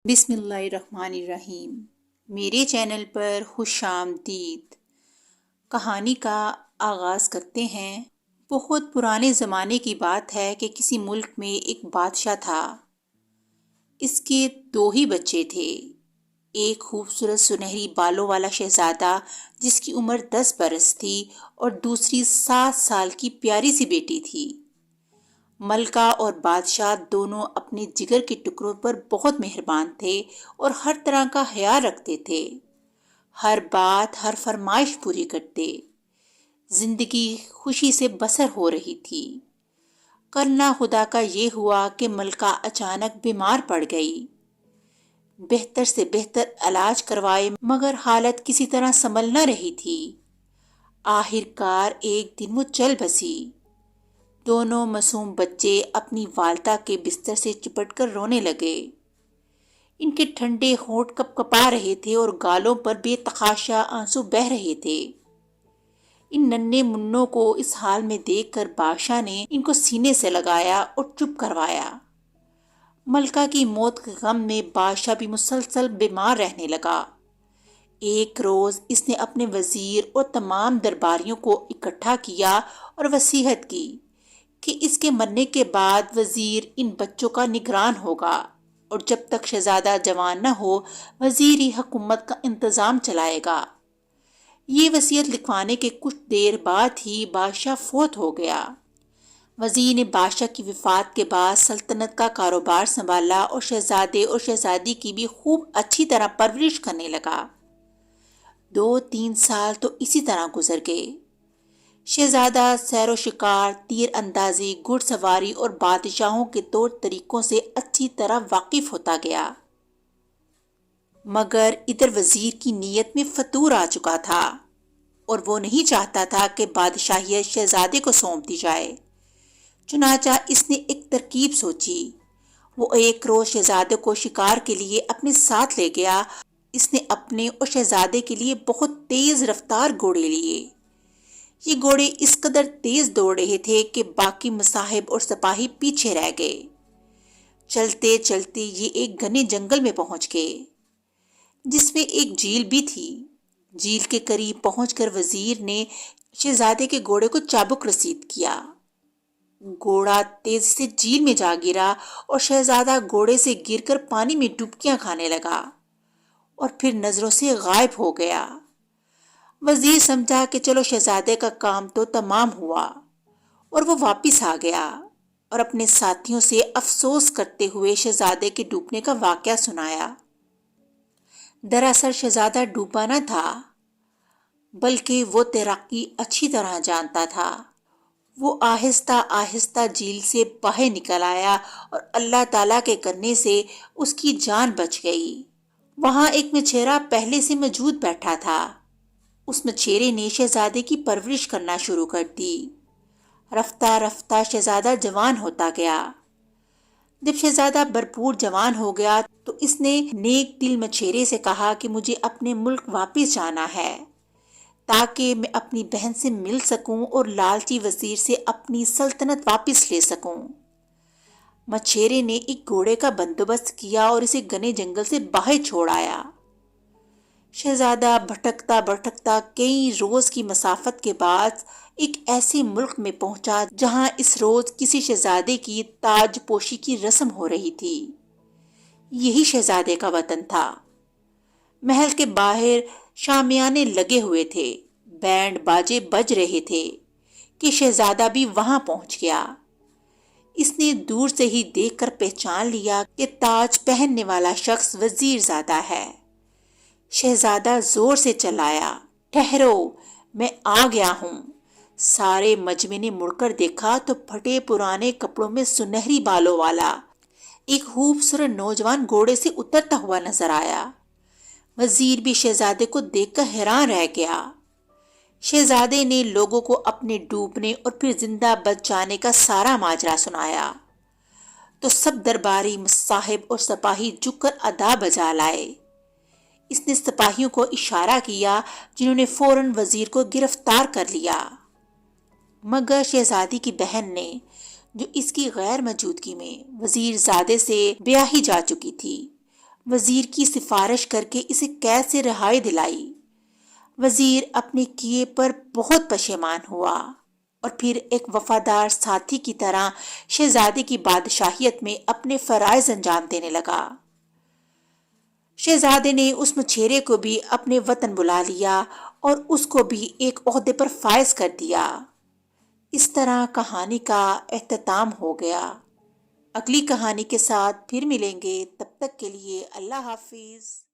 بسم اللہ الرحمن الرحیم۔ میرے چینل پر خوش آمدید۔ کہانی کا آغاز کرتے ہیں۔ بہت پرانے زمانے کی بات ہے کہ کسی ملک میں ایک بادشاہ تھا۔ اس کے دو ہی بچے تھے، ایک خوبصورت سنہری بالوں والا شہزادہ جس کی عمر 10 برس تھی اور دوسری 7 سال کی پیاری سی بیٹی تھی۔ ملکہ اور بادشاہ دونوں اپنے جگر کے ٹکڑوں پر بہت مہربان تھے اور ہر طرح کا خیال رکھتے تھے، ہر بات ہر فرمائش پوری کرتے۔ زندگی خوشی سے بسر ہو رہی تھی۔ کرنا خدا کا یہ ہوا کہ ملکہ اچانک بیمار پڑ گئی۔ بہتر سے بہتر علاج کروائے مگر حالت کسی طرح سنبھل نہ رہی تھی۔ آخر کار ایک دن وہ چل بسی۔ دونوں معصوم بچے اپنی والدہ کے بستر سے چپٹ کر رونے لگے۔ ان کے ٹھنڈے ہونٹ کپ کپا رہے تھے اور گالوں پر بے تحاشا آنسو بہہ رہے تھے۔ ان ننھے منوں کو اس حال میں دیکھ کر بادشاہ نے ان کو سینے سے لگایا اور چپ کروایا۔ ملکہ کی موت کے غم میں بادشاہ بھی مسلسل بیمار رہنے لگا۔ ایک روز اس نے اپنے وزیر اور تمام درباریوں کو اکٹھا کیا اور وصیت کی کہ اس کے مرنے کے بعد وزیر ان بچوں کا نگران ہوگا اور جب تک شہزادہ جوان نہ ہو وزیر ہی حکومت کا انتظام چلائے گا۔ یہ وصیت لکھوانے کے کچھ دیر بعد ہی بادشاہ فوت ہو گیا۔ وزیر نے بادشاہ کی وفات کے بعد سلطنت کا کاروبار سنبھالا اور شہزادے اور شہزادی کی بھی خوب اچھی طرح پرورش کرنے لگا۔ 2-3 سال تو اسی طرح گزر گئے۔ شہزادہ سیر و شکار، تیر اندازی، گھڑ سواری اور بادشاہوں کے طور طریقوں سے اچھی طرح واقف ہوتا گیا۔ مگر ادھر وزیر کی نیت میں فتور آ چکا تھا اور وہ نہیں چاہتا تھا کہ بادشاہیت شہزادے کو سونپ دی جائے۔ چنانچہ اس نے ایک ترکیب سوچی۔ وہ ایک روز شہزادے کو شکار کے لیے اپنے ساتھ لے گیا۔ اس نے اپنے اور شہزادے کے لیے بہت تیز رفتار گھوڑے لیے۔ یہ گھوڑے اس قدر تیز دوڑ رہے تھے کہ باقی مصاحب اور سپاہی پیچھے رہ گئے۔ چلتے چلتے یہ ایک گھنے جنگل میں پہنچ گئے جس میں ایک جھیل بھی تھی۔ جھیل کے قریب پہنچ کر وزیر نے شہزادے کے گھوڑے کو چابک رسید کیا۔ گھوڑا تیز سے جھیل میں جا گرا اور شہزادہ گھوڑے سے گر کر پانی میں ڈبکیاں کھانے لگا اور پھر نظروں سے غائب ہو گیا۔ وزیر سمجھا کہ چلو شہزادے کا کام تو تمام ہوا اور وہ واپس آ گیا اور اپنے ساتھیوں سے افسوس کرتے ہوئے شہزادے کے ڈوبنے کا واقعہ سنایا۔ دراصل شہزادہ ڈوبا نہ تھا بلکہ وہ تیراکی اچھی طرح جانتا تھا۔ وہ آہستہ آہستہ جھیل سے باہر نکل آیا اور اللہ تعالیٰ کے کرنے سے اس کی جان بچ گئی۔ وہاں ایک مچھیرا پہلے سے موجود بیٹھا تھا۔ اس مچھیرے نے شہزادے کی پرورش کرنا شروع کر دی۔ رفتہ رفتہ شہزادہ جوان ہوتا گیا۔ جب شہزادہ بھرپور جوان ہو گیا تو اس نے نیک دل مچھیرے سے کہا کہ مجھے اپنے ملک واپس جانا ہے تاکہ میں اپنی بہن سے مل سکوں اور لالچی وزیر سے اپنی سلطنت واپس لے سکوں۔ مچھیرے نے ایک گھوڑے کا بندوبست کیا اور اسے گھنے جنگل سے باہر چھوڑ آیا۔ شہزادہ بھٹکتا بھٹکتا کئی روز کی مسافت کے بعد ایک ایسے ملک میں پہنچا جہاں اس روز کسی شہزادے کی تاج پوشی کی رسم ہو رہی تھی۔ یہی شہزادے کا وطن تھا۔ محل کے باہر شامیانے لگے ہوئے تھے، بینڈ باجے بج رہے تھے کہ شہزادہ بھی وہاں پہنچ گیا۔ اس نے دور سے ہی دیکھ کر پہچان لیا کہ تاج پہننے والا شخص وزیر زادہ ہے۔ شہزادہ زور سے چلایا، ٹھہرو، میں آ گیا ہوں۔ سارے مجمع نے مڑ کر دیکھا تو پھٹے پرانے کپڑوں میں سنہری بالوں والا ایک خوبصورت نوجوان گھوڑے سے اترتا ہوا نظر آیا۔ وزیر بھی شہزادے کو دیکھ کر حیران رہ گیا۔ شہزادے نے لوگوں کو اپنے ڈوبنے اور پھر زندہ بچ جانے کا سارا ماجرا سنایا تو سب درباری، مصاحب اور سپاہی جھک کر ادا بجا لائے۔ اس نے سپاہیوں کو اشارہ کیا جنہوں نے فوراً وزیر کو گرفتار کر لیا، مگر شہزادی کی بہن نے، جو اس کی غیر موجودگی میں وزیر زادے سے بیاہی جا چکی تھی، وزیر کی سفارش کر کے اسے قید سے رہائی دلائی۔ وزیر اپنے کیے پر بہت پشیمان ہوا اور پھر ایک وفادار ساتھی کی طرح شہزادے کی بادشاہیت میں اپنے فرائض انجام دینے لگا۔ شہزادے نے اس مچھیرے کو بھی اپنے وطن بلا لیا اور اس کو بھی ایک عہدے پر فائز کر دیا۔ اس طرح کہانی کا اختتام ہو گیا۔ اگلی کہانی کے ساتھ پھر ملیں گے، تب تک کے لیے اللہ حافظ۔